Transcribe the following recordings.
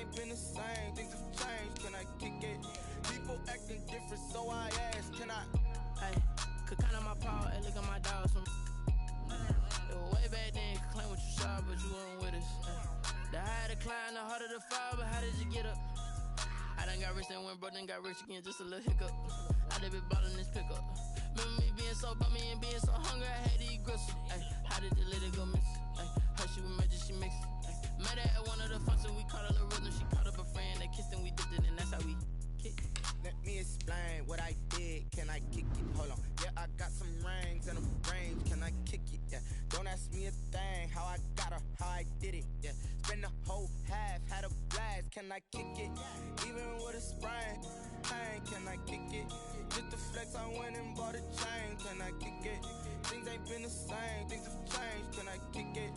ain't been the same, things have changed, can I kick it? People acting different, so I ask, can I? Hey, could count on my power, hey, look at my dogs from it was way back then, could claim what you saw, but you weren't with us. Hey. The higher the climb, the harder the fall, but how did you get up? I done got rich and went broke, then got rich again, just a little hiccup. I done been ballin' this pickup. Remember me being so bummy and being so hungry, I had to eat gristle. Ay, how did the lady go miss? Ay, her she was magic, she mixed. Ay, met her at one of the functions, we caught a little rhythm. She caught up a friend, they kissed and we dipped it, and that's how we kicked. Let me explain what I did, can I kick it? Hold on, yeah, I got some rings and a range, can I kick it? Yeah, don't ask me a thing, how I got her, how I did it. Yeah, spend the whole half, had a blast, can I kick it? Even with a sprain, pain, can I kick it? Just the flex, I went and bought a chain, can I kick it? Things ain't been the same, things have changed, can I kick it?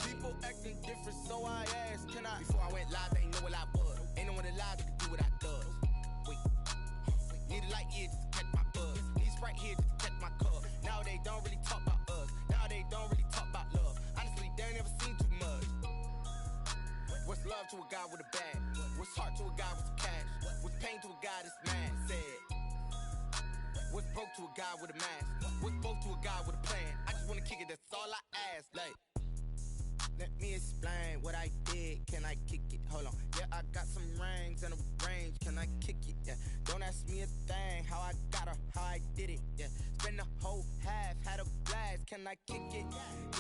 People acting different, so I ask, can I? Before I went live, they ain't know what I was. Ain't no one alive that could do what I does. Need a light here just to catch my buzz. Need Sprite here just to catch my cup. Now they don't really talk about us. Now they don't really talk about love. Honestly, they ain't never seen too much. What's love to a guy with a bag? What's heart to a guy with some cash? What's pain to a guy that's mad? Said. What's broke to a guy with a mask? What's both to a guy with a plan? I just wanna kick it, that's all I ask. Like, let me explain what I did, can I kick it? Hold on, yeah, I got some rings and a range, can I kick it? Yeah, don't ask me a thing, how I got her, how I did it. Yeah, spend the whole half, had a blast, can I kick it?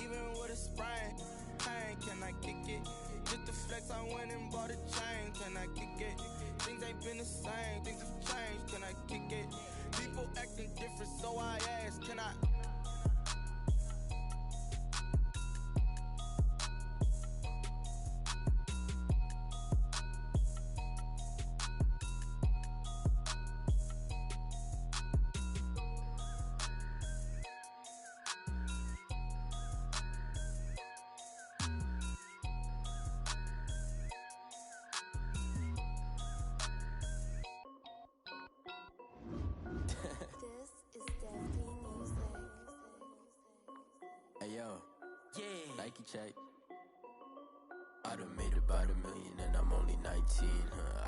Even with a sprain, pain, can I kick it? Just the flex, I went and bought a chain, can I kick it? Things ain't been the same, things have changed, can I kick it? People acting different, so I ask, can I? This is Deafy Music. Hey yo, yeah, Nike check. I done made about $1 million and I'm only 19.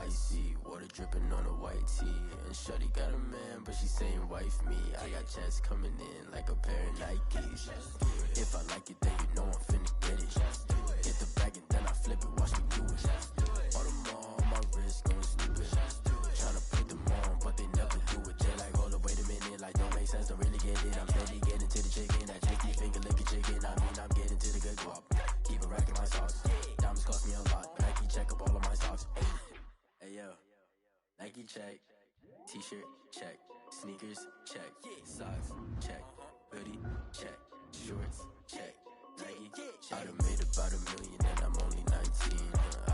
Icy water dripping on a white tee. And shorty got a man, but she saying wife me. I got checks coming in like a pair of Nikes. If I like it, then you know I'm finna get it. Get the bag and then I flip it, watch me do it. All them on my wrist going stupid. Tryna put them on, but they never do it. They like, hold up, wait a minute, like don't make sense, don't really get it. I'm steady getting to the chicken, that tricky finger licking chicken. I mean, I'm getting to the good guap. Keep a rack in my socks. Diamonds cost me a lot. Nike check up all of my socks. Hey yo, Nike check. T-shirt check. Sneakers check. Socks check. Hoodie check. Shorts check. Nike. I done made about $1 million and I'm only 19.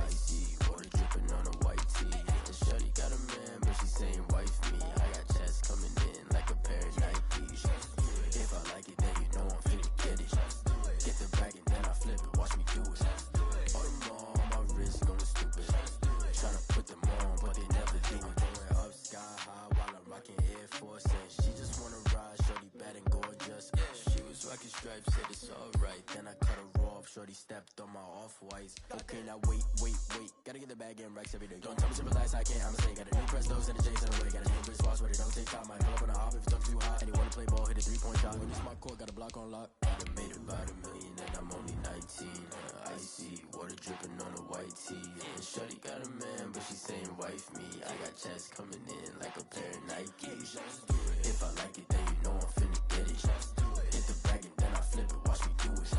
Icy water dripping on a white tee. And shorty got a man, but she saying wife me. I got checks coming in like a pair of Nikes. If I like it, then you know I'm finna get it. Get the bag and then I flip it, watch me do it. All them on my wrist going stupid. Tryna put them on, but they never do it. Going up sky high while I'm rocking Air Force. And she just wanna ride, shorty bad and gorgeous. She was rocking stripes, said it's alright. Then I cut her off, shorty stepped on my off-whites. Okay, now wait. Gotta get the bag and racks every day. Don't tell me to relax, I can't, I'ma say. Got a new press nose and a J's in the way. Got a new Chris Boss, but it don't take time. I pull up on the hop if it's up too hot. And you wanna play ball, hit a 3-point shot. When you smart court, got a block on lock. I done made about $1 million and I'm only 19. Icy water dripping on a white tee. And shorty got a man, but she saying wife me. I got checks coming in like a pair of Nikes. If I like it, then you know I'm finna get it. Hit the bag and then I flip it, watch me do it.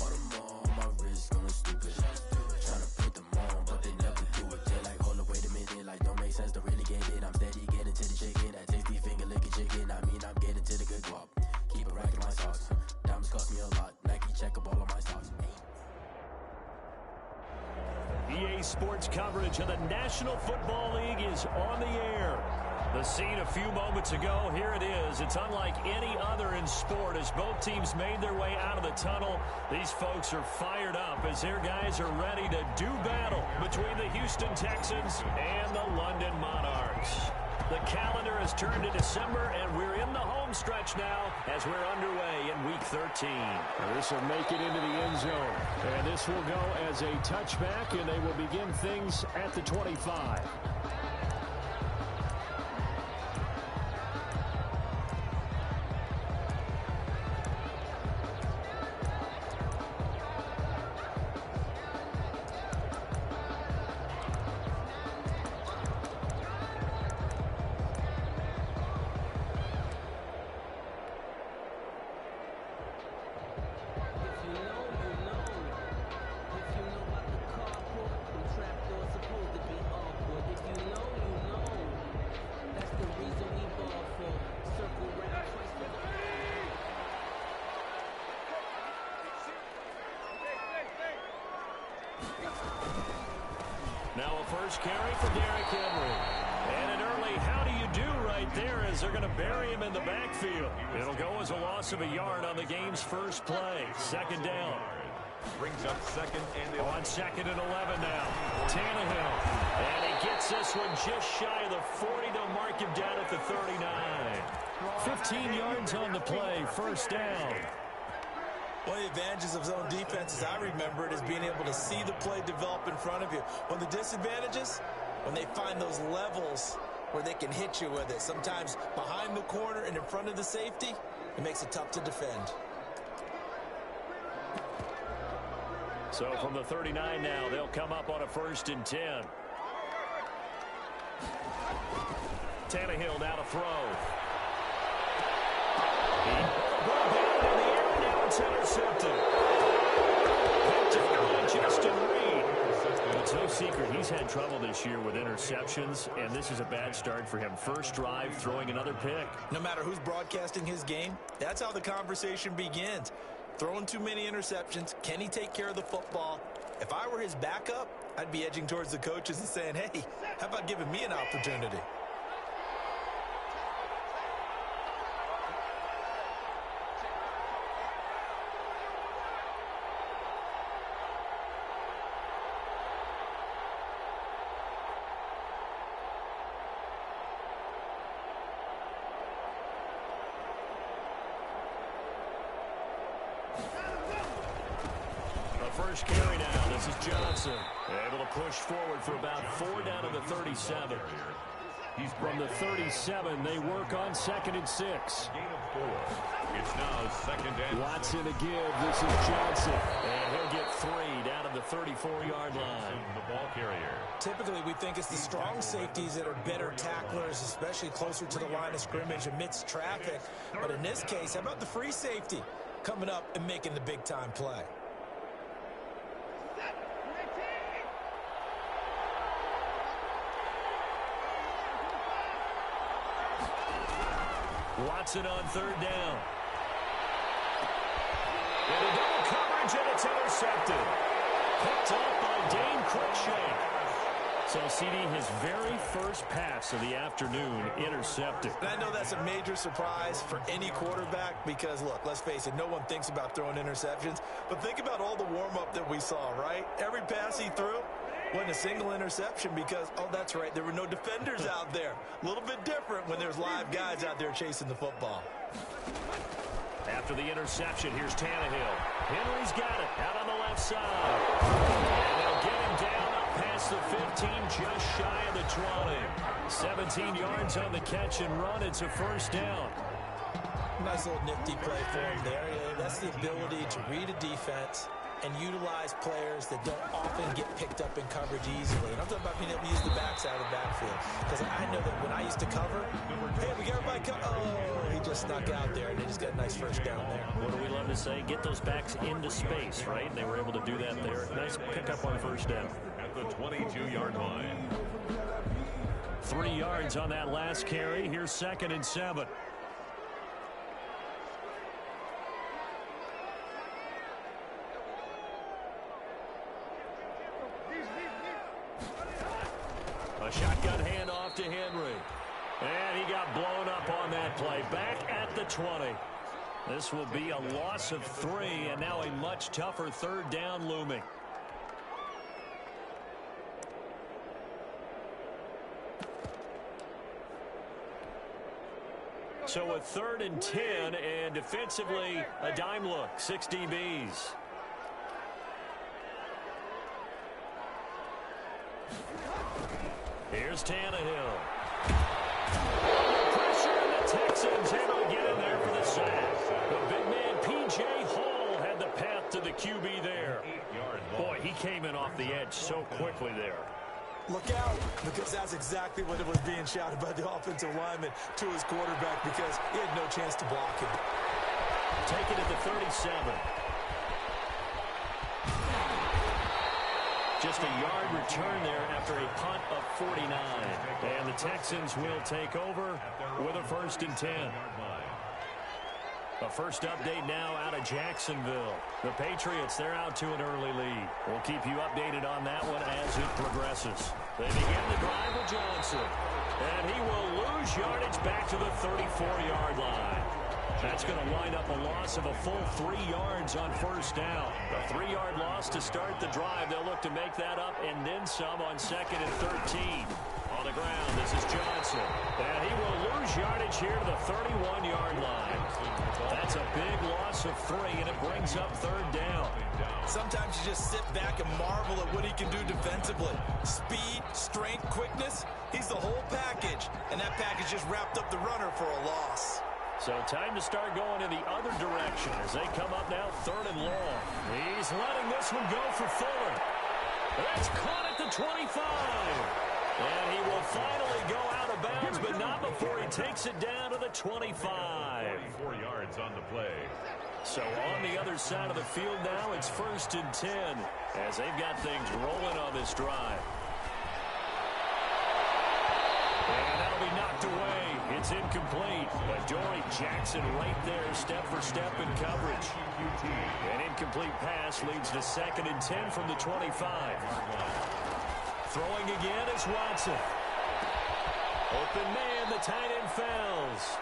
All them on my wrist going stupid. Tryna put them on, but they never do it. They like, hold up, wait a minute, like don't make sense, don't really get it. I'm steady getting to the chicken, that tasty finger licking chicken. I mean, I'm getting to the good guap. Keep a rack in my socks. Diamonds cost me a lot. Nike check up all of my stocks. EA Sports coverage of the National Football League is on the air. The scene a few moments ago, here it is. It's unlike any other in sport as both teams made their way out of the tunnel. These folks are fired up as their guys are ready to do battle between the Houston Texans and the London Monarchs. The calendar has turned to December, and we're in the home stretch now as we're underway in Week 13. This will make it into the end zone. And this will go as a touchback, and they will begin things at the 25. Now a first carry for Derrick Henry. And an early how do you do right there as they're going to bury him in the backfield. It'll go as a loss of a yard on the game's first play. Second down. Brings up second and 11. On second and 11 now. Tannehill. And he gets this one just shy of the 40. They'll mark him down at the 39. 15 yards on the play. First down. One of the advantages of zone defense, as I remember it, is being able to see the play develop in front of you. One of the disadvantages, when they find those levels where they can hit you with it, sometimes behind the corner and in front of the safety, it makes it tough to defend. So from the 39 now, they'll come up on a 1st and 10. Tannehill now to throw. Ball down in the air, and now it's intercepted. Picked up by Justin Reed. It's no secret he's had trouble this year with interceptions, and this is a bad start for him. First drive, throwing another pick. No matter who's broadcasting his game, that's how the conversation begins. Throwing too many interceptions. Can he take care of the football? If I were his backup, I'd be edging towards the coaches and saying, hey, how about giving me an opportunity? First carry now. This is Johnson. Able to push forward for about 4 down to the 37. He's from the 37. They work on 2nd and 6. Gain of 4. It's now 2nd and Watson to give. This is Johnson. And he'll get 3 down to the 34-yard line. The ball carrier. Typically, we think it's the strong safeties that are better tacklers, especially closer to the line of scrimmage amidst traffic. But in this case, how about the free safety coming up and making the big-time play? Watson on 3rd down. And a double coverage, and it's intercepted. Picked up by Dane Cruikshank. So, CD, his very first pass of the afternoon intercepted. And I know that's a major surprise for any quarterback because, look, let's face it, no one thinks about throwing interceptions. But think about all the warm-up that we saw, right? Every pass he threw wasn't a single interception because, oh, that's right, there were no defenders out there. A little bit different when there's live guys out there chasing the football. After the interception, here's Tannehill. Henry's got it out on the left side. And they'll get him down up past the 15, just shy of the 20. 17 yards on the catch and run. It's a first down. Nice little nifty play for him there. Yeah, that's the ability to read a defense and utilize players that don't often get picked up in coverage easily. And I'm talking about being able to use the backside of the backfield. Because I know that when I used to cover, hey, we got everybody cover. Oh, he just snuck out there, and they just got a nice first down there. What do we love to say? Get those backs into space, right? And they were able to do that there. Nice pickup on first down. At the 22-yard line. 3 yards on that last carry. Here's 2nd and 7. A shotgun handoff to Henry. And he got blown up on that play. Back at the 20. This will be a loss of 3, and now a much tougher 3rd down looming. So a 3rd and 10, and defensively, a dime look, 6 DBs. Here's Tannehill. Pressure, and the Texans able to get in there for the sack. The big man, P.J. Hall, had the path to the QB there. Boy, he came in off the edge so quickly there. Look out, because that's exactly what it was being shouted by the offensive lineman to his quarterback, because he had no chance to block him. Take it at the 37. Just a yard return there after a punt of 49. And the Texans will take over with a 1st and 10. A first update now out of Jacksonville. The Patriots, they're out to an early lead. We'll keep you updated on that one as it progresses. They begin the drive with Johnson. And he will lose yardage back to the 34-yard line. That's going to wind up a loss of a full 3 yards on 1st down. A 3-yard loss to start the drive. They'll look to make that up and then some on 2nd and 13. On the ground, this is Johnson. And he will lose yardage here to the 31-yard line. That's a big loss of 3, and it brings up 3rd down. Sometimes you just sit back and marvel at what he can do defensively. Speed, strength, quickness, he's the whole package. And that package just wrapped up the runner for a loss. So time to start going in the other direction as they come up now 3rd and long. He's letting this one go for Fuller. It's caught at the 25. And he will finally go out of bounds, but not before he takes it down to the 25. 4 yards on the play. So on the other side of the field now, it's 1st and 10 as they've got things rolling on this drive. And that'll be knocked away. It's incomplete. But Dory Jackson right there, step for step in coverage. An incomplete pass leads to 2nd and 10 from the 25. Throwing again is Watson. Open man, the tight end falls.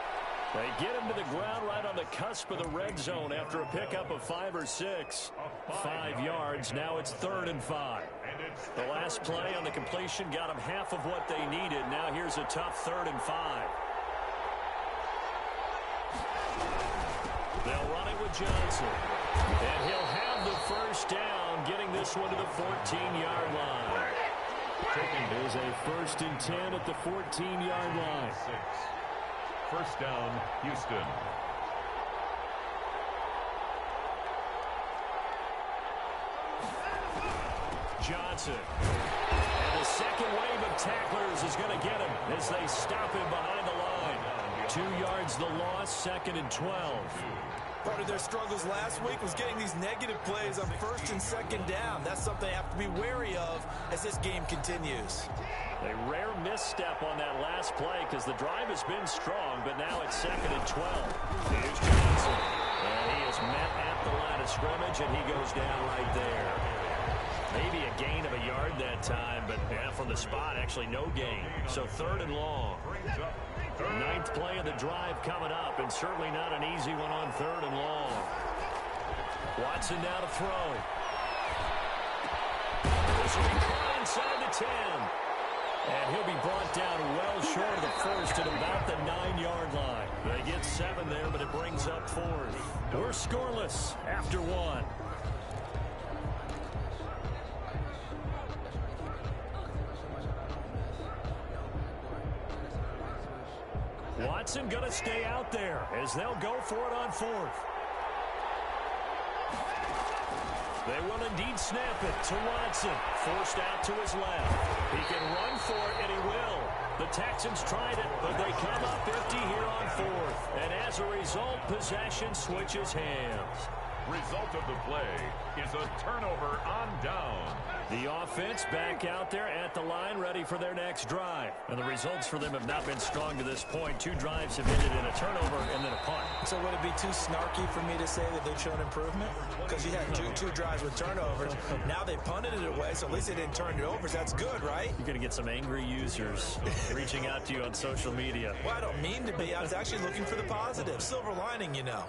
They get him to the ground right on the cusp of the red zone after a pickup of 5 or 6. 5 yards. Now it's 3rd and 5. The last play on the completion got them half of what they needed. Now here's a tough 3rd and 5. They'll run it with Johnson. And he'll have the 1st down, getting this one to the 14-yard line. It is a 1st and 10 at the 14-yard line. 1st down, Houston. Johnson. And the second wave of tacklers is going to get him as they stop him behind the line. 2 yards the loss, 2nd and 12. Part of their struggles last week was getting these negative plays on 1st and 2nd down. That's something they have to be wary of as this game continues. A rare misstep on that last play because the drive has been strong, but now it's 2nd and 12. Here's Johnson. And he is met at the line of scrimmage, and he goes down right there. Maybe a gain of a yard that time, but from the spot, actually no gain. So 3rd and long. 9th play of the drive coming up, and certainly not an easy one on 3rd and long. Watson now to throw. This will be caught inside the 10. And he'll be brought down well short of the 1st at about the 9-yard line. They get 7 there, but it brings up 4th. We're scoreless after 1. Watson going to stay out there as they'll go for it on 4th. They will indeed snap it to Watson. Forced out to his left. He can run for it, and he will. The Texans tried it, but they come up empty here on 4th. And as a result, possession switches hands. Result of the play is a turnover on down. The offense back out there at the line, ready for their next drive. And the results for them have not been strong to this point. 2 drives have ended in a turnover and then a punt. So would it be too snarky for me to say that they've shown improvement? Because you had two drives with turnovers. Now they punted it away, so at least they didn't turn it over. So that's good, right? You're going to get some angry users reaching out to you on social media. Well, I don't mean to be. I was actually looking for the positive. Silver lining, you know.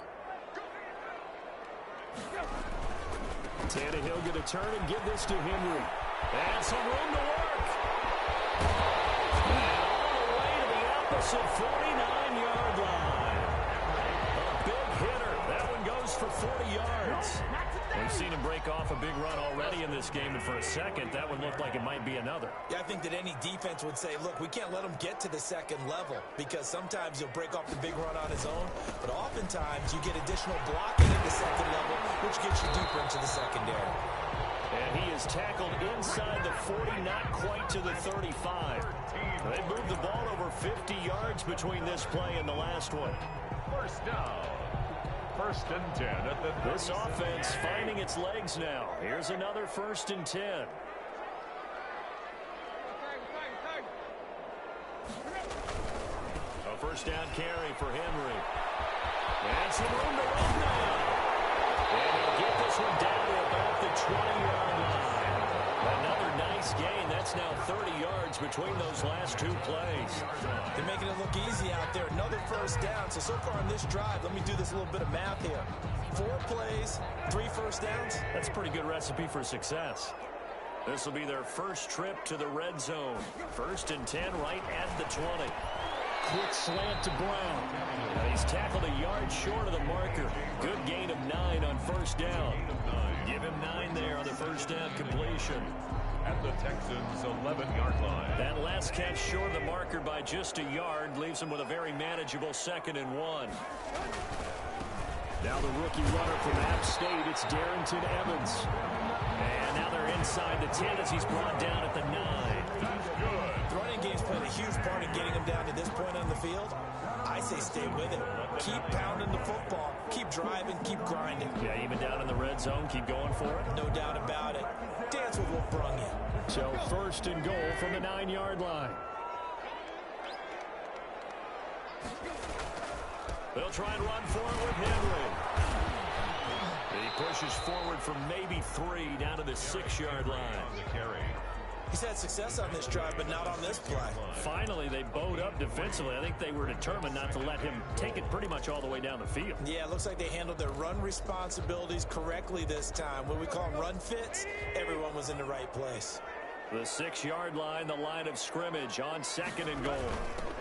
Tannehill going to turn and give this to Henry. And some room to work. And all the way to the opposite 49-yard line. 40 yards. We've seen him break off a big run already in this game, and for a second, that one looked like it might be another. Yeah, I think that any defense would say, look, we can't let him get to the second level because sometimes he'll break off the big run on his own, but oftentimes you get additional blocking in the second level, which gets you deeper into the secondary. And he is tackled inside the 40, not quite to the 35. They moved the ball over 50 yards between this play and the last one. First down. 1st and 10 at the This offense finding its legs now. Here's another 1st and 10. A first down carry for Henry. And some room to run now. And he'll get this one down to about the 20-yard line. Another nice gain. That's now 30 yards between those last two plays. They're making it look easy out there. Another first down. So far on this drive, let me do this little bit of math here. 4 plays, 3 first downs. That's a pretty good recipe for success. This will be their first trip to the red zone. 1st and 10 right at the 20. Quick slant to Brown. Now he's tackled a yard short of the marker. Good gain of 9 on 1st down. Give him 9 there on the 1st down completion. At the Texans' 11-yard line. That last catch short of the marker by just a yard leaves him with a very manageable 2nd and 1. Now the rookie runner from App State, it's Darrington Evans. And now they're inside the 10 as he's brought down at the 9. The running game's played a huge part in getting him down to this point on the field. I say stay with it. Keep pounding the football. Keep driving. Keep grinding. Yeah, even down in the red zone, keep going for it. No doubt about it. Dance with what brung you. So 1st and goal from the 9-yard line. They'll try and run for it with Henry. He pushes forward from maybe 3 down to the 6-yard line. He's had success on this drive, but not on this play. Finally, they bowed up defensively. I think they were determined not to let him take it pretty much all the way down the field. Yeah, it looks like they handled their run responsibilities correctly this time. When we call them run fits, everyone was in the right place. The 6-yard line, the line of scrimmage on 2nd and goal.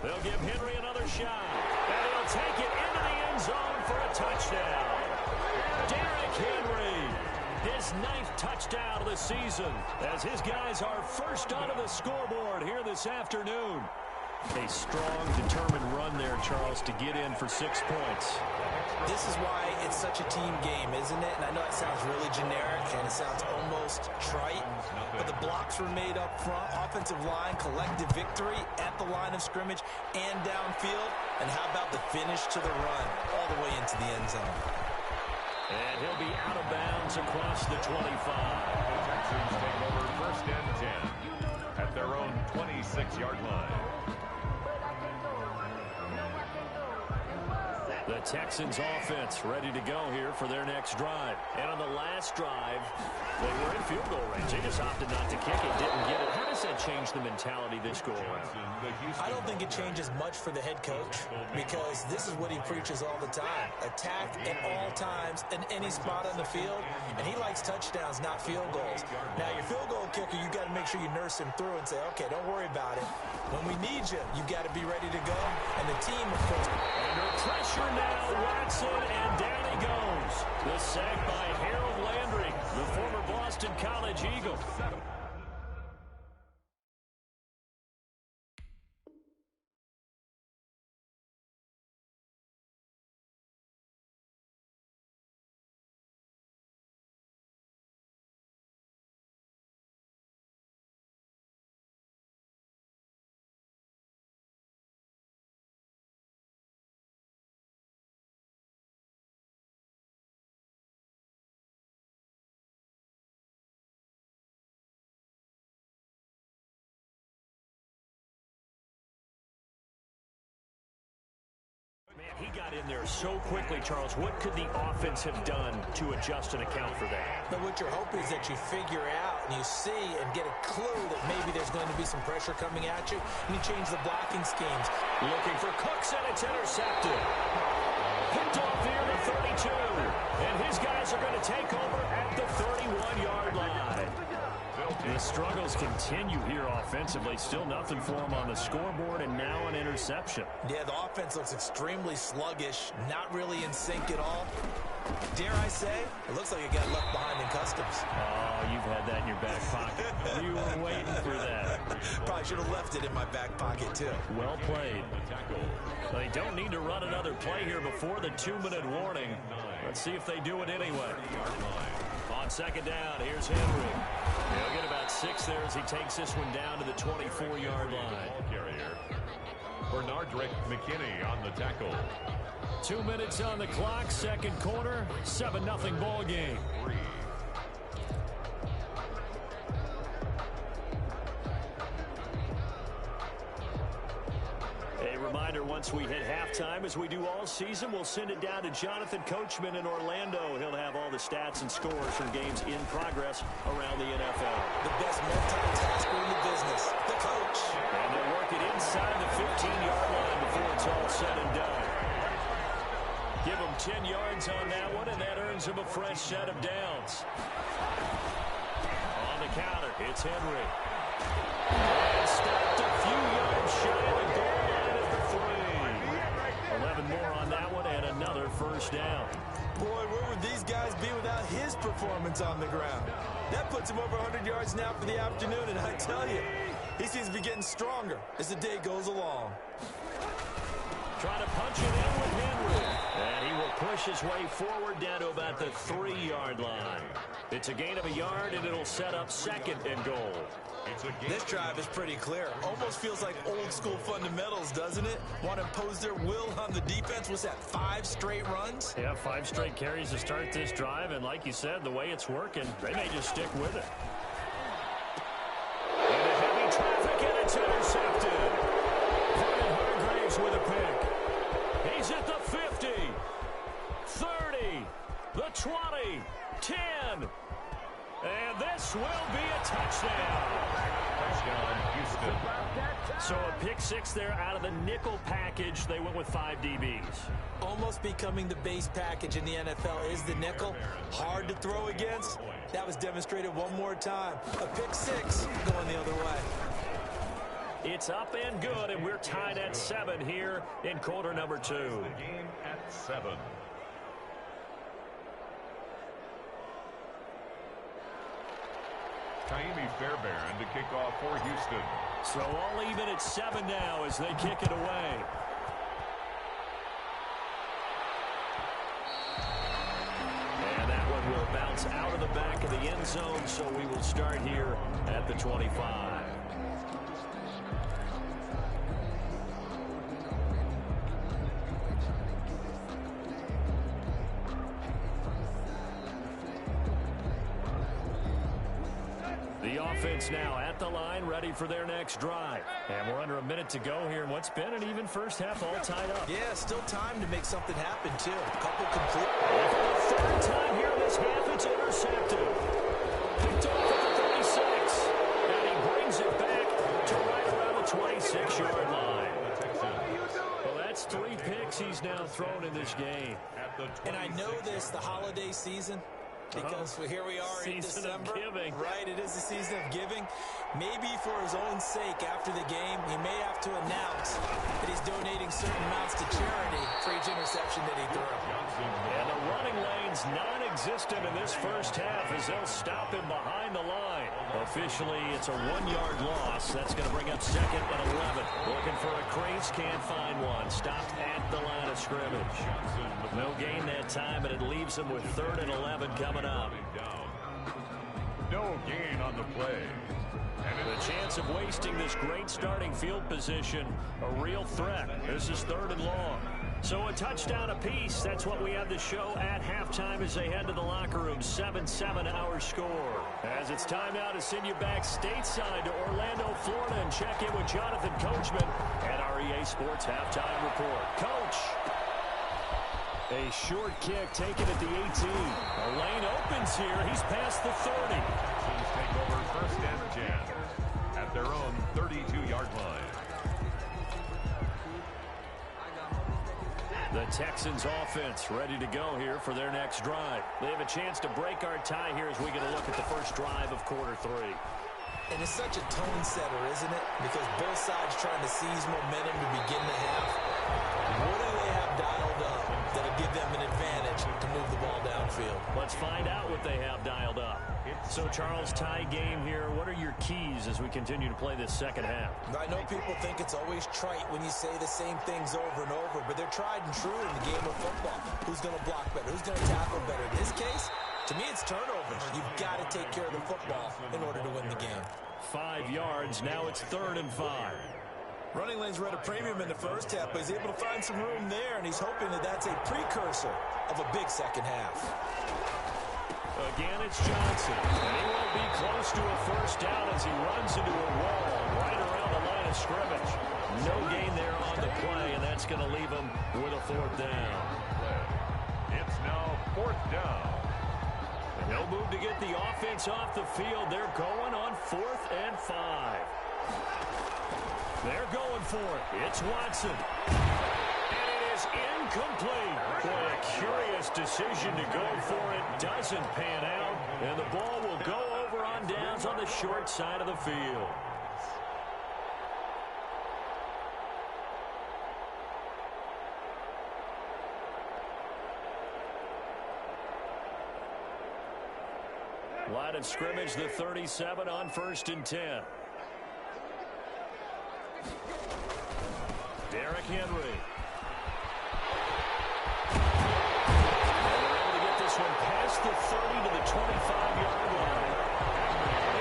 They'll give Henry another shot. And he'll take it into the end zone for a touchdown. Derrick Henry, his 9th touchdown of the season, as his guys are first onto the scoreboard here this afternoon. A strong, determined run there, Charles, to get in for 6 points. This is why it's such a team game, isn't it? And I know it sounds really generic and it sounds almost trite, but the blocks were made up front, offensive line, collective victory at the line of scrimmage and downfield. And how about the finish to the run all the way into the end zone? And he'll be out of bounds across the 25. The Texans take over 1st and 10 at their own 26-yard line. The Texans offense ready to go here for their next drive. And on the last drive, they were in field goal range. They just opted not to kick it, didn't get it. How does that change the mentality this go around? I don't think it changes much for the head coach because this is what he preaches all the time. Attack at all times in any spot on the field, and he likes touchdowns, not field goals. Now, your field goal kicker, you got to make sure you nurse him through and say, okay, don't worry about it. When we need you, you got to be ready to go. And the team, of course. Under pressure now, Watson, and down he goes. The sack by Harold Landry, the former Boston College Eagle. Man, he got in there so quickly, Charles. What could the offense have done to adjust and account for that? But what you're hoping is that you figure out and you see and get a clue that maybe there's going to be some pressure coming at you, and you change the blocking schemes. Looking for Cooks, and it's intercepted. Picked off here at the 32. And his guys are going to take over at the 31-yard line. The struggles continue here offensively. Still nothing for him on the scoreboard, and now an interception. Yeah, the offense looks extremely sluggish, not really in sync at all. Dare I say, it looks like it got left behind in customs. Oh, you've had that in your back pocket. You were waiting for that. Probably should have left it in my back pocket, too. Well played. They don't need to run another play here before the 2-minute warning. Let's see if they do it anyway. On second down, here's Henry. He'll get about 6 there as he takes this one down to the 24-yard line. Bernardrick McKinney on the tackle. 2 minutes on the clock, second quarter, 7-0 ball game. A reminder, once we hit halftime, as we do all season, we'll send it down to Jonathan Coachman in Orlando. He'll have all the stats and scores from games in progress around the NFL. The best multitasker in the business, the coach. And they'll work it inside the 15-yard line before it's all said and done. Give them 10 yards on that one, and that earns them a fresh set of downs. On the counter, it's Henry. And stopped a few yards shy of the goal line at the 3. 11 more on that one, and another first down. Boy, where would these guys be without his performance on the ground? That puts him over 100 yards now for the afternoon, and I tell you, he seems to be getting stronger as the day goes along. Trying to punch it in with Henry. And he will push his way forward down to about the 3-yard line. It's a gain of a yard, and it'll set up second and goal. This drive is pretty clear. Almost feels like old school fundamentals, doesn't it? Want to impose their will on the defense. What's that, 5 straight runs? Yeah, 5 straight carries to start this drive. And like you said, the way it's working, they may just stick with it. Into heavy traffic, and it's intercepted. Vernon Hargraves with a pick. He's at the 50, 30, the 20, 10. And this will be a touchdown. Touchdown, Houston. So a pick 6 there out of the nickel package. They went with 5 DBs. Almost becoming the base package in the NFL is the nickel. Hard to throw against. That was demonstrated one more time. A pick 6 going the other way. It's up and good, and we're tied at 7 here in quarter number 2. The game at 7. Taimi Fairbairn to kick off for Houston. So all even at 7 now as they kick it away. And that one will bounce out of the back of the end zone, so we will start here at the 25. The offense now at the line, ready for their next drive. And we're under a minute to go here in what's been an even first half, all tied up. Yeah, still time to make something happen, too. A couple complete. And for the 3rd time here in this half, it's intercepted. Picked off at the 36. And he brings it back to right around the 26-yard line. Well, that's 3 picks he's now thrown in this game. And I know this, the holiday season, because here we are in December. Season of giving. Right, it is the season of giving. Maybe for his own sake after the game, he may have to announce that he's donating certain amounts to charity for each interception that he threw. And the running lane's non-existent in this first half as they'll stop him behind the line. Officially, it's a 1-yard loss. That's going to bring up 2nd and 11. Looking for a crease, can't find one. Stopped at the line of scrimmage. No gain that time, and it leaves him with 3rd and 11 coming up. No gain on the play. The chance of wasting this great starting field position, a real threat. This is 3rd and long. So a touchdown apiece. That's what we have to show at halftime as they head to the locker room. 7-7 our score. As it's time now to send you back stateside to Orlando, Florida, and check in with Jonathan Coachman at our EA Sports Halftime Report. Coach. A short kick taken at the 18. A lane opens here. He's past the 30. Texans take over 1st and 10 at their own 32-yard line. The Texans offense ready to go here for their next drive. They have a chance to break our tie here as we get a look at the first drive of quarter 3. And it's such a tone setter, isn't it? Because both sides trying to seize momentum to begin the half. What do they have dialed up that'll give them an advantage to move the ball Let's find out what they have dialed up. So, Charles, tie game here. What are your keys as we continue to play this second half? I know people think it's always trite when you say the same things over and over, but they're tried and true in the game of football. Who's going to block better? Who's going to tackle better? In this case, to me, it's turnovers. You've got to take care of the football in order to win the game. 5 yards. Now it's 3rd and 5. Running lanes were at a premium in the first half, but he's able to find some room there, and he's hoping that that's a precursor of a big second half. Again, it's Johnson, and he won't be close to a first down as he runs into a wall right around the line of scrimmage. No gain there on the play, and that's going to leave him with a 4th down. It's now 4th down. And no move to get the offense off the field. They're going on 4th and 5. They're going for it. It's Watson. And it is incomplete. Boy, a curious decision to go for it. Doesn't pan out. And the ball will go over on downs on the short side of the field. Line of scrimmage, the 37 on 1st and 10. Derrick Henry. And they're able to get this one past the 30 to the 25-yard line.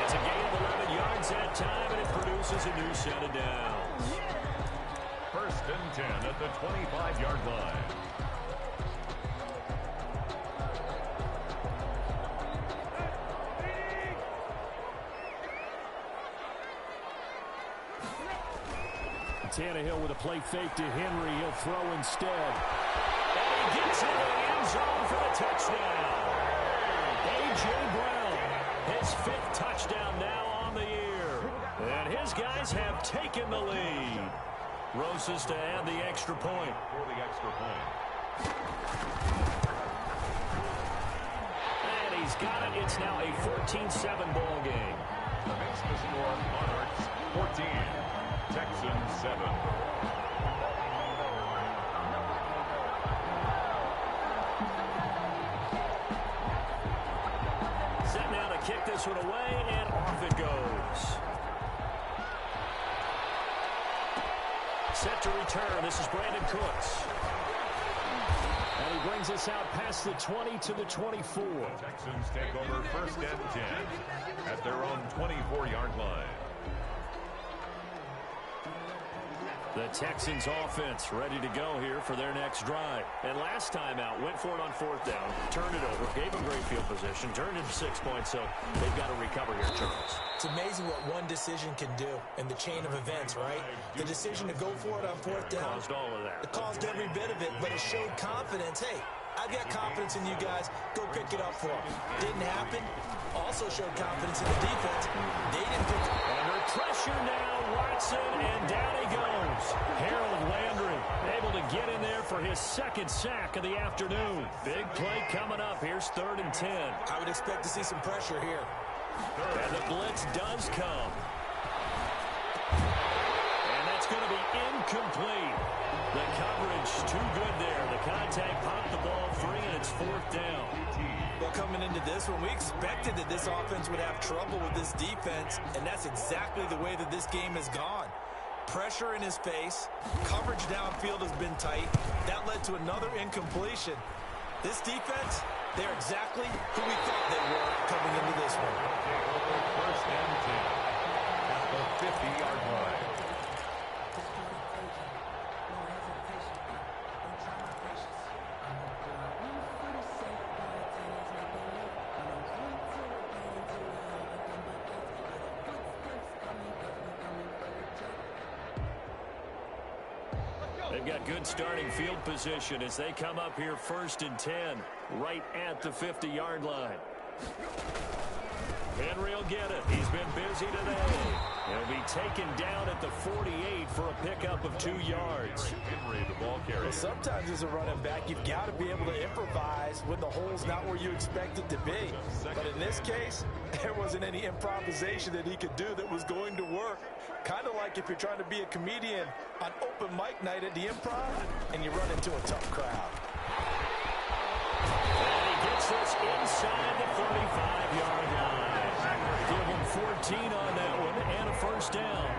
It's a gain of 11 yards that time, and it produces a new set of downs. 1st and 10 at the 25-yard line. Tannehill with a play fake to Henry. He'll throw instead. And he gets into the end zone for the touchdown. A.J. Brown, his 5th touchdown now on the year. And his guys have taken the lead. Roses to add the extra point. For the extra point. And he's got it. It's now a 14-7 ball game. Makes the score Monarchs 14. Texans 7. Set now to kick this one away, and off it goes. Set to return. This is Brandon Cooks. And he brings us out past the 20 to the 24. Texans take over 1st and 10 at their own 24-yard line. The Texans offense ready to go here for their next drive. And last time out, went for it on 4th down, turned it over, gave them great field position, turned into 6 points, so they've got to recover here, Charles. It's amazing what one decision can do in the chain of events, right? The decision to go for it on 4th down. Caused all of that. It caused every bit of it, but it showed confidence. Hey, I've got confidence in you guys. Go pick it up for them. Didn't happen. Also showed confidence in the defense. They didn't pick it up. Under pressure now, Watson, and down he goes. Harold Landry able to get in there for his 2nd sack of the afternoon. Big play coming up. Here's 3rd and 10. I would expect to see some pressure here. And the blitz does come. And that's going to be incomplete. The coverage too good there. The contact popped the ball free, and it's 4th down. Well, coming into this one, we expected that this offense would have trouble with this defense, and that's exactly the way that this game has gone. Pressure in his face. Coverage downfield has been tight. That led to another incompletion. This defense, they're exactly who we thought they were coming into this one. 1st and 10 at the 50-yard line. They've got good starting field position as they come up here 1st and 10, right at the 50-yard line. Henry will get it. He's been busy today. He'll be taken down at the 48 for a pickup of 2 yards. Henry, the ball carrier. Well, sometimes as a running back, you've got to be able to improvise when the hole's not where you expect it to be. But in this case, there wasn't any improvisation that he could do that was going to work. Kind of like if you're trying to be a comedian on open mic night at the Improv and you run into a tough crowd. And he gets takes this inside the 35-yard line. Give him 14 on that one and a first down.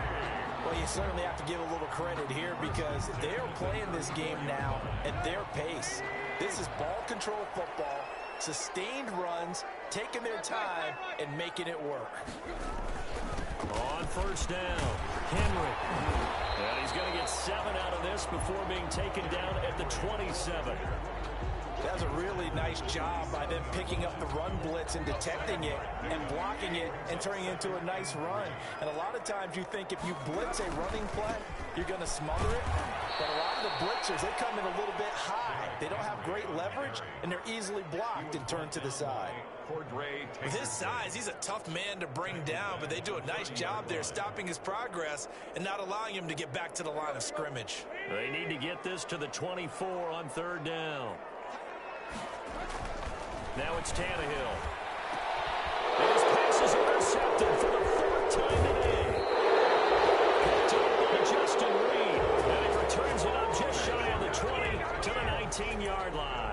Well, you certainly have to give a little credit here because they're playing this game now at their pace. This is ball control football, sustained runs, taking their time, and making it work. On first down, Henry. And he's going to get 7 out of this before being taken down at the 27. That was a really nice job by them picking up the run blitz and detecting it and blocking it and turning it into a nice run. And a lot of times you think if you blitz a running play, you're going to smother it. But a lot of the blitzers, they come in a little bit high. They don't have great leverage, and they're easily blocked and turned to the side. With his size, he's a tough man to bring down, but they do a nice job there stopping his progress and not allowing him to get back to the line of scrimmage. They need to get this to the 24 on third down. Now it's Tannehill. His pass is intercepted for the 4th time today. Picked up by Justin Reed. And he returns it up just shy of the 20 to the 19-yard line.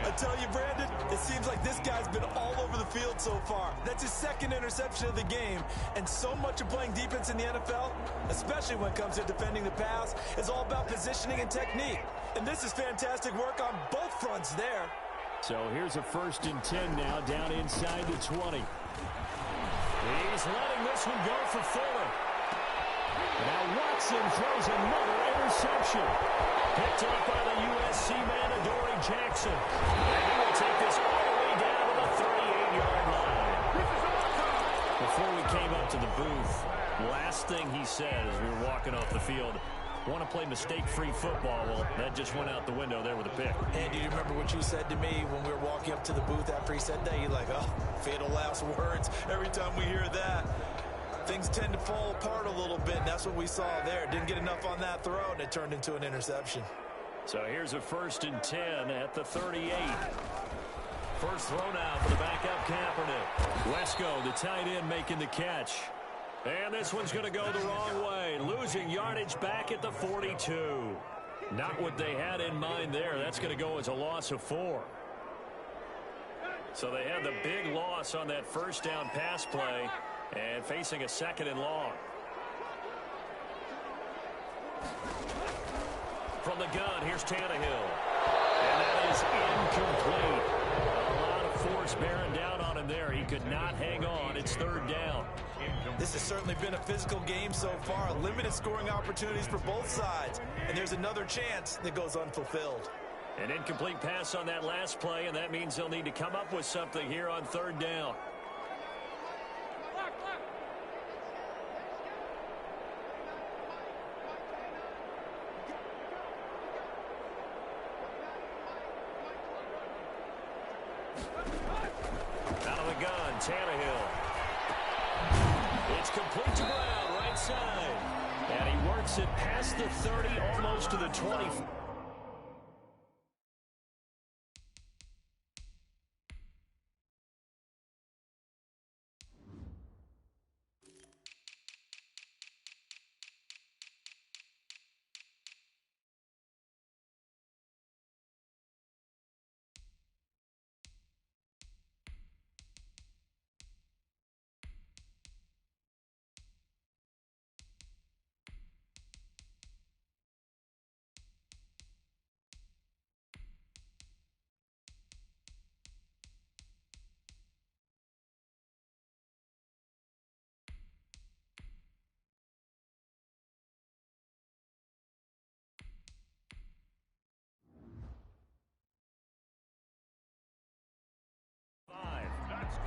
I tell you, Brandon, it seems like this guy's been all over the field so far. That's his 2nd interception of the game. And so much of playing defense in the NFL, especially when it comes to defending the pass, is all about positioning and technique. And this is fantastic work on both fronts there. So here's a 1st and 10 now, down inside the 20. He's letting this one go for Fuller. Now Watson throws another interception. Picked up by the USC man, Adoree Jackson. And he will take this all the way down to the 38-yard line. Before we came up to the booth, last thing he said as we were walking off the field, want to play mistake-free football. Well, that just went out the window there with a pick. And do you remember what you said to me when we were walking up to the booth after he said that? You're like, oh, fatal last words. Every time we hear that, things tend to fall apart a little bit, and that's what we saw there. Didn't get enough on that throw, and it turned into an interception. So here's a 1st and 10 at the 38. First throw now for the backup Kaepernick. Wesco, the tight end, making the catch. And this one's going to go the wrong way. Losing yardage back at the 42. Not what they had in mind there. That's going to go as a loss of 4. So they had the big loss on that first down pass play and facing a 2nd and long. From the gun, here's Tannehill. And that is incomplete. A lot of force bearing down on him there. He could not hang on. It's 3rd down. This has certainly been a physical game so far. Limited scoring opportunities for both sides. And there's another chance that goes unfulfilled. An incomplete pass on that last play, and that means they'll need to come up with something here on 3rd down. Out of the gun, Tannehill. It's complete to Brown, right side. And he works it past the 30, almost to the 20.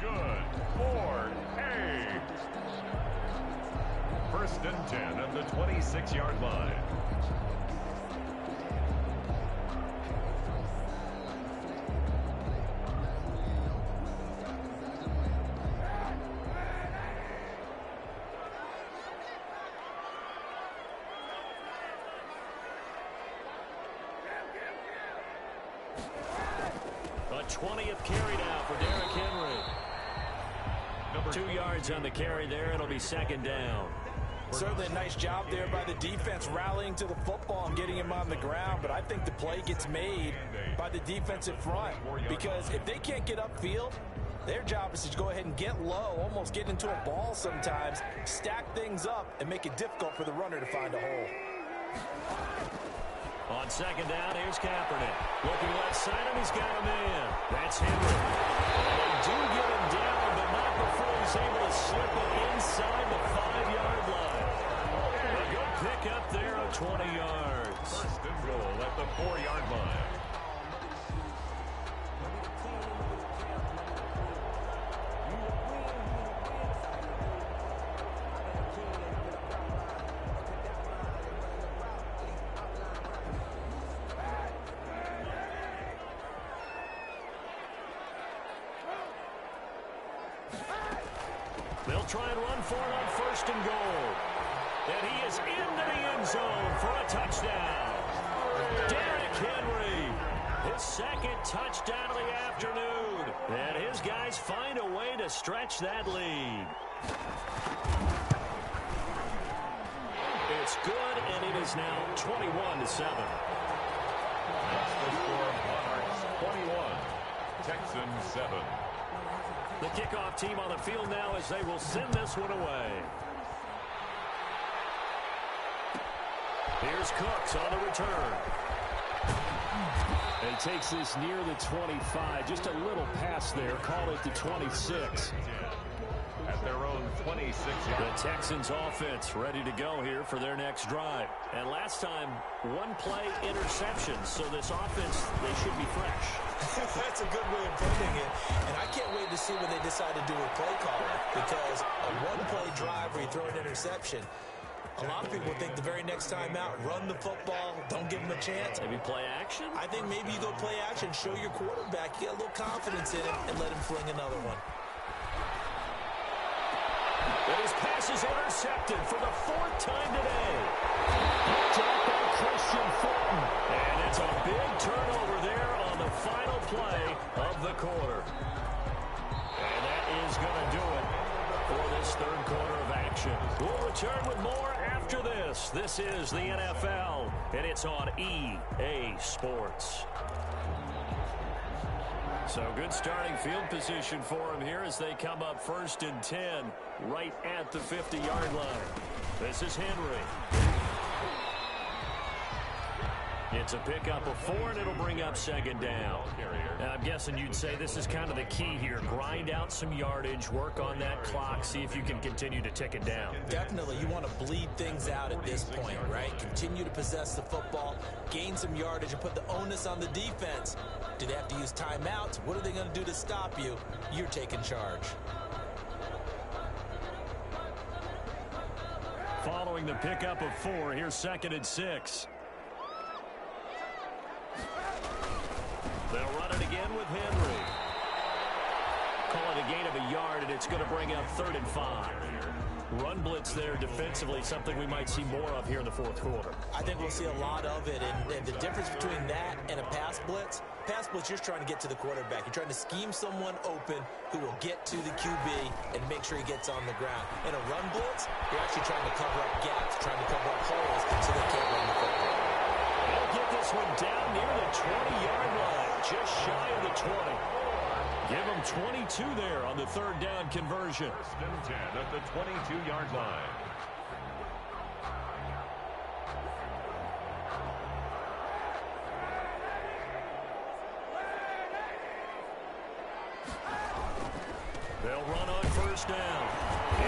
Good for A. 1st and 10 at the 26-yard line. A 20th carry now for Derrick Henry. 2 yards on the carry there. It'll be 2nd down. Certainly a nice job there by the defense rallying to the football and getting him on the ground, but I think the play gets made by the defensive front because if they can't get upfield, their job is to go ahead and get low, almost get into a ball sometimes, stack things up, and make it difficult for the runner to find a hole. On second down, here's Kaepernick. Looking left side, and he's got a man. That's Henry. They do get him down, but not before he's able to slip it inside the 5-yard line. A good pick up there of 20 yards. First and goal at the 4-yard line. They'll try and run for it on first and goal. And he is into the end zone for a touchdown. Derrick Henry, his second touchdown of the afternoon. And his guys find a way to stretch that lead. It's good, and it is now 21-7. That's the score of Monarchs 21, Texans 7. The kickoff team on the field now as they will send this one away. Here's Cooks on the return. He takes this near the 25. Just a little pass there. Call it the 26. At their own 26-yard. The Texans offense ready to go here for their next drive. And last time, one play interception. So this offense, they should be fresh. That's a good way of putting it. And I can't wait to see what they decide to do with play calling. Because a one-play drive where you throw an interception, a lot of people think the very next time out, run the football, don't give them a chance. Maybe play action? I think maybe you go play action, show your quarterback, you get a little confidence in him, and let him fling another one. And his pass is intercepted for the 4th time today. Dropped by Christian Fulton. And it's a big turnover there on the final play of the quarter. And that is going to do it for this third quarter of action. We'll return with more after this. This is the NFL, and it's on EA Sports. So good starting field position for him here as they come up 1st and 10 right at the 50-yard line. This is Henry. It's a pickup of 4, and it'll bring up 2nd down. And I'm guessing you'd say this is kind of the key here. Grind out some yardage, work on that clock, see if you can continue to tick it down. Definitely. You want to bleed things out at this point, right? Continue to possess the football, gain some yardage, and put the onus on the defense. Do they have to use timeouts? What are they going to do to stop you? You're taking charge. Following the pickup of 4, here's 2nd and 6. They'll run it again with Henry. Call it a gain of a yard, and it's going to bring up 3rd and 5. Run blitz there defensively, something we might see more of here in the 4th quarter. I think we'll see a lot of it, and the difference between that and a pass blitz, you're trying to get to the quarterback. You're trying to scheme someone open who will get to the QB and make sure he gets on the ground. In a run blitz, you're actually trying to cover up gaps, trying to cover up holes so they can't run the football. They'll get this one down near the 20-yard line, just shy of the 20. Give them 22 there on the 3rd down conversion. 1st and 10 at the 22-yard line. They'll run on 1st down.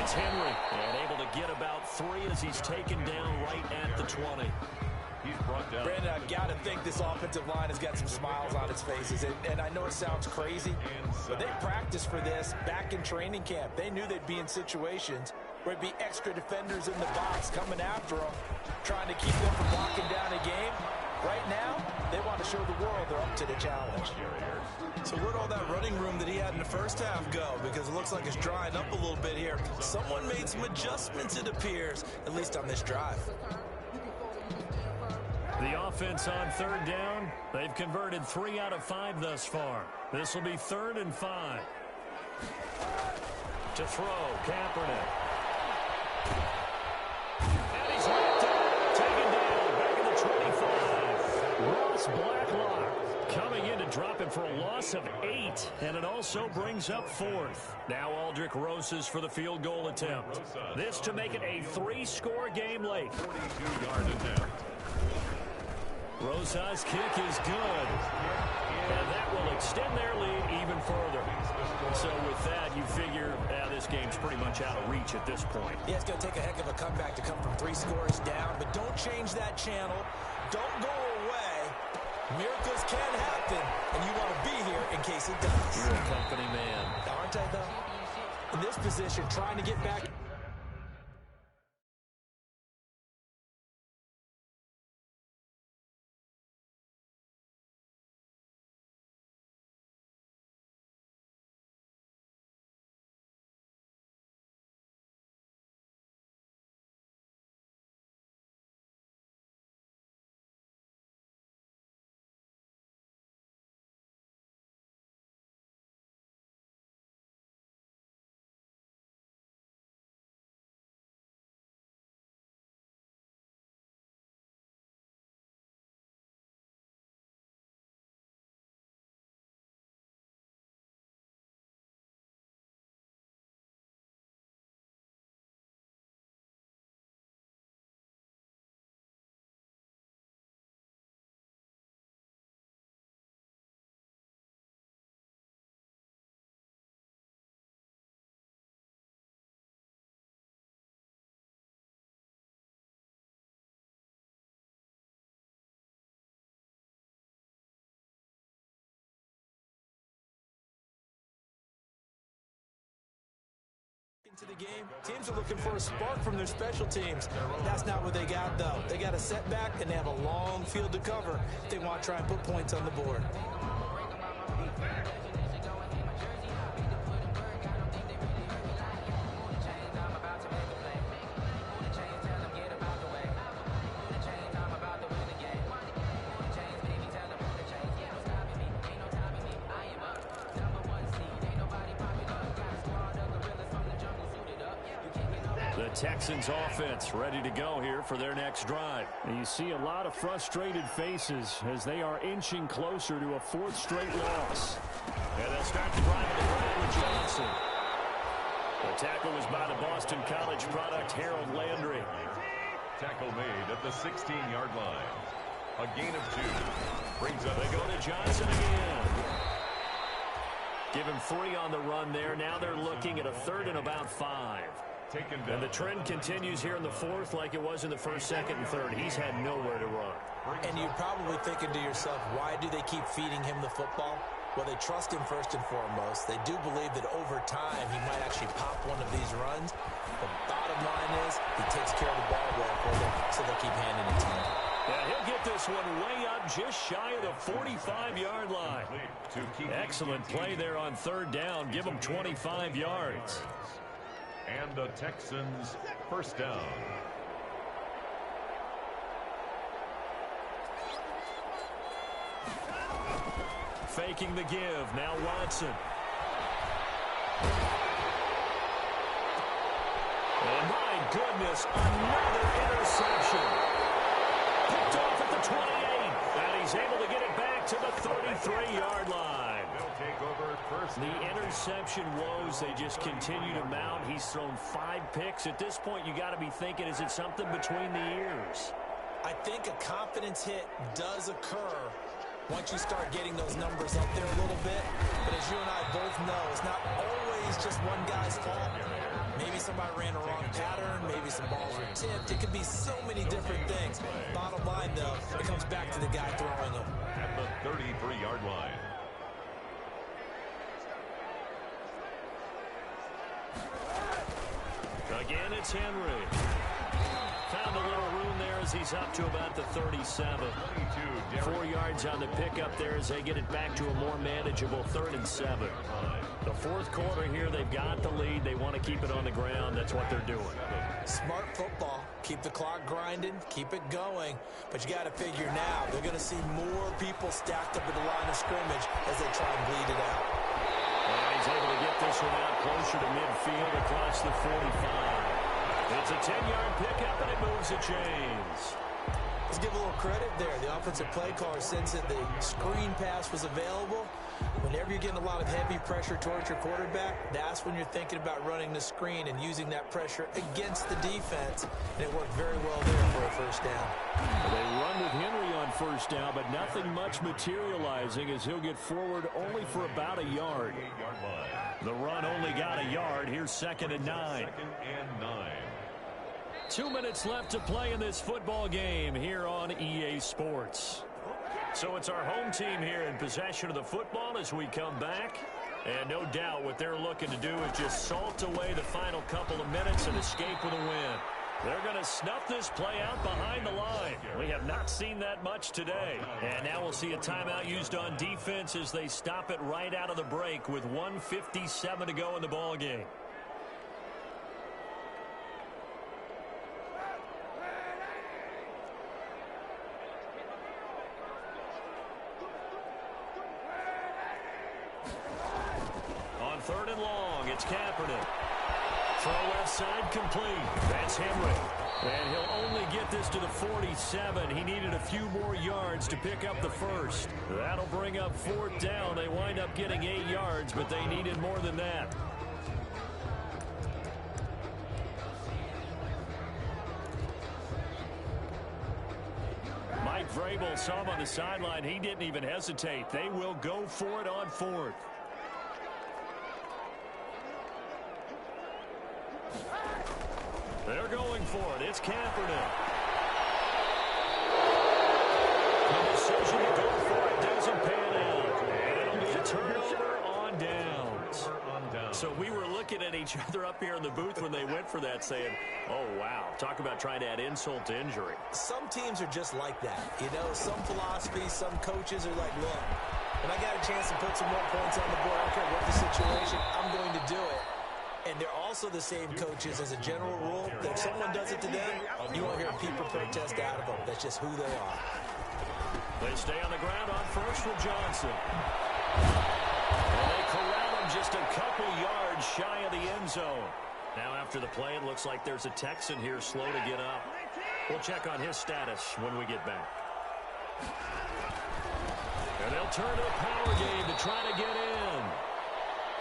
It's Henry, and able to get about 3 as he's taken down right at the 20. He's brought down. Brandon, I've got to think this offensive line has got some smiles on its faces. And I know it sounds crazy, but they practiced for this back in training camp. They knew they'd be in situations where it'd be extra defenders in the box coming after them, trying to keep them from locking down a game. Right now, they want to show the world they're up to the challenge. So where'd all that running room that he had in the first half go? Because it looks like it's drying up a little bit here. Someone made some adjustments, it appears, at least on this drive. The offense on 3rd down, they've converted 3 out of 5 thus far. This will be 3rd and 5. To throw, Kaepernick. It's Blacklock coming in to drop him for a loss of 8, and it also brings up 4th. Now Aldrich Rosas for the field goal attempt. This to make it a 3-score game late. 42-yard attempt. Rosas' kick is good, and that will extend their lead even further. So with that, you figure this game's pretty much out of reach at this point. Yeah, it's going to take a heck of a comeback to come from 3 scores down, but don't change that channel. Don't go away. Miracles can happen, and you want to be here in case it does. You're a company man. Aren't I, though? In this position, trying to get back. Into the game, teams are looking for a spark from their special teams. That's not what they got, though. They got a setback, and they have a long field to cover if they want to try and put points on the board. Texans offense ready to go here for their next drive. And you see a lot of frustrated faces as they are inching closer to a 4th straight loss. And they'll start the drive on the ground with Johnson. The tackle was by the Boston College product Harold Landry. Tackle made at the 16-yard line. A gain of 2. Brings up. They go to Johnson again. Give him 3 on the run there. Now they're looking at a 3rd and about 5. And the trend continues here in the 4th like it was in the 1st, 2nd, and 3rd. He's had nowhere to run. And you're probably thinking to yourself, why do they keep feeding him the football? Well, they trust him first and foremost. They do believe that over time he might actually pop one of these runs. The bottom line is he takes care of the ball well for them, so they keep handing it to him. Yeah, he'll get this one way up just shy of the 45-yard line. Excellent play there on 3rd down. Give them 25 yards. And the Texans first down. Faking the give. Now Watson. And my goodness, another interception. Picked off at the 28. And he's able to get it back to the 33-yard line. The interception woes, they just continue to mount. He's thrown 5 picks. At this point, you got to be thinking, is it something between the ears? I think a confidence hit does occur once you start getting those numbers up there a little bit. But as you and I both know, it's not always just one guy's fault. Maybe somebody ran a wrong pattern. Maybe some balls were tipped. It could be so many different things. Bottom line, though, it comes back to the guy throwing them. At the 33-yard line. Again, it's Henry. Found a little room there as he's up to about the 37. 4 yards on the pickup there as they get it back to a more manageable 3rd and 7. The 4th quarter here, they've got the lead. They want to keep it on the ground. That's what they're doing. Smart football. Keep the clock grinding. Keep it going. But you got to figure now, they're going to see more people stacked up at the line of scrimmage as they try and bleed it out. And he's able to get this one out closer to midfield across the 45. It's a 10-yard pickup, and it moves the chains. Let's give a little credit there. The offensive play caller sensed that the screen pass was available. Whenever you're getting a lot of heavy pressure towards your quarterback, that's when you're thinking about running the screen and using that pressure against the defense. And it worked very well there for a first down. They run with Henry on first down, but nothing much materializing as he'll get forward only for about a yard. The run only got a yard. Here's 2nd and 9. 2 minutes left to play in this football game here on EA Sports. So it's our home team here in possession of the football as we come back. And no doubt what they're looking to do is just salt away the final couple of minutes and escape with a win. They're going to snuff this play out behind the line. We have not seen that much today. And now we'll see a timeout used on defense as they stop it right out of the break with 1:57 to go in the ball game. On 3rd and long, it's Kaepernick. Throw left side complete. That's Henry. And he'll only get this to the 47. He needed a few more yards to pick up the first. That'll bring up 4th down. They wind up getting 8 yards, but they needed more than that. Mike Vrabel saw him on the sideline. He didn't even hesitate. They will go for it on 4th. They're going for it. It's Kaepernick. The decision to go for it doesn't pan out. And it'll be a turnover on downs. So we were looking at each other up here in the booth when they went for that saying, oh, wow. Talk about trying to add insult to injury. Some teams are just like that. You know, some philosophies, some coaches are like, look, when I got a chance to put some more points on the board, I don't care what the situation, I'm going to do it. And they're also the same coaches as a general rule that if someone does it to them, you won't hear a peep or protest out of them. That's just who they are. They stay on the ground on first with Johnson. And they corral him just a couple yards shy of the end zone. Now after the play, it looks like there's a Texan here slow to get up. We'll check on his status when we get back. And they'll turn to the power game to try to get in.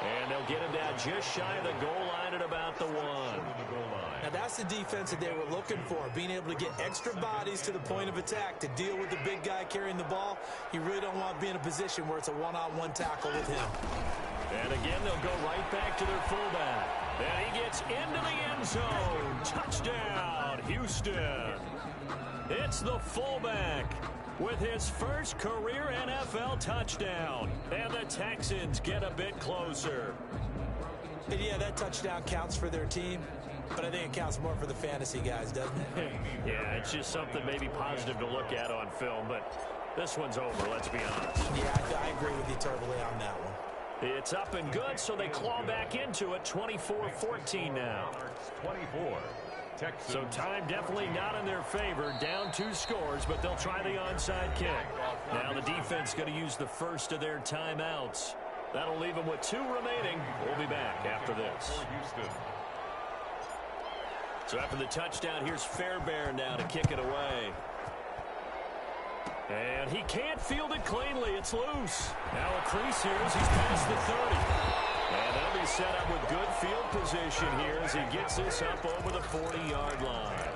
And they'll get him down just shy of the goal line at about the 1. Now that's the defense that they were looking for, being able to get extra bodies to the point of attack to deal with the big guy carrying the ball. You really don't want to be in a position where it's a one-on-one tackle with him. And again, they'll go right back to their fullback. And he gets into the end zone. Touchdown, Houston. It's the fullback with his first career NFL touchdown. And the Texans get a bit closer. And yeah, that touchdown counts for their team, but I think it counts more for the fantasy guys, doesn't it? Yeah, it's just something maybe positive to look at on film, but this one's over, let's be honest. Yeah, I agree with you totally on that one. It's up and good, so they claw back into it. 24-14 now. 24. Texans. So time definitely not in their favor. Down 2 scores, but they'll try the onside kick. Now the defense going to use the first of their timeouts. That'll leave them with 2 remaining. We'll be back after this. So after the touchdown, here's Fairbairn now to kick it away. And he can't field it cleanly. It's loose. Now a crease here as he's past the 30. And they'll be set up with good field position here as he gets this up over the 40-yard line.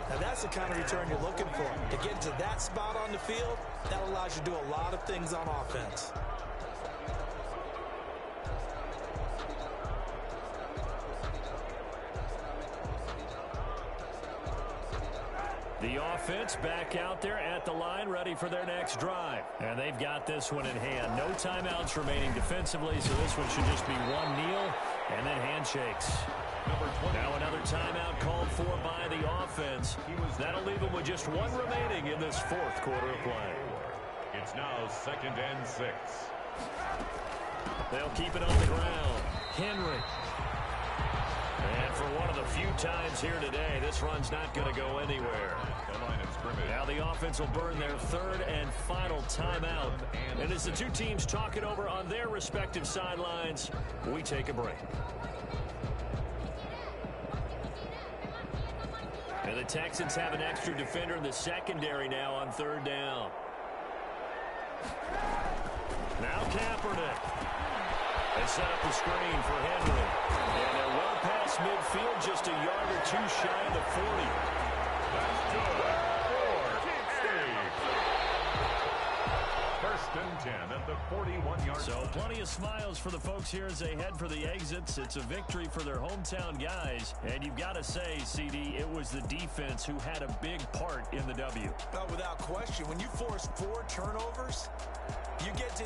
Now that's the kind of return you're looking for. To get to that spot on the field, that allows you to do a lot of things on offense. The offense back out there at the line, ready for their next drive. And they've got this one in hand. No timeouts remaining defensively, so this one should just be one kneel and then handshakes. Now another timeout called for by the offense. That'll leave them with just 1 remaining in this 4th quarter of play. It's now 2nd and 6. They'll keep it on the ground. Henry. And for one of the few times here today, this run's not going to go anywhere. Now the offense will burn their 3rd and final timeout. And as the 2 teams talk it over on their respective sidelines, we take a break. And the Texans have an extra defender in the secondary now on third down. Now Kaepernick. They set up the screen for Henry. And they're well past midfield, just a yard or two shy of the 40. That's good. First and 10 at the 41-yard. So plenty of smiles for the folks here as they head for the exits. It's a victory for their hometown guys. And you've got to say, CD, it was the defense who had a big part in the W. Without question, when you force 4 turnovers, you get to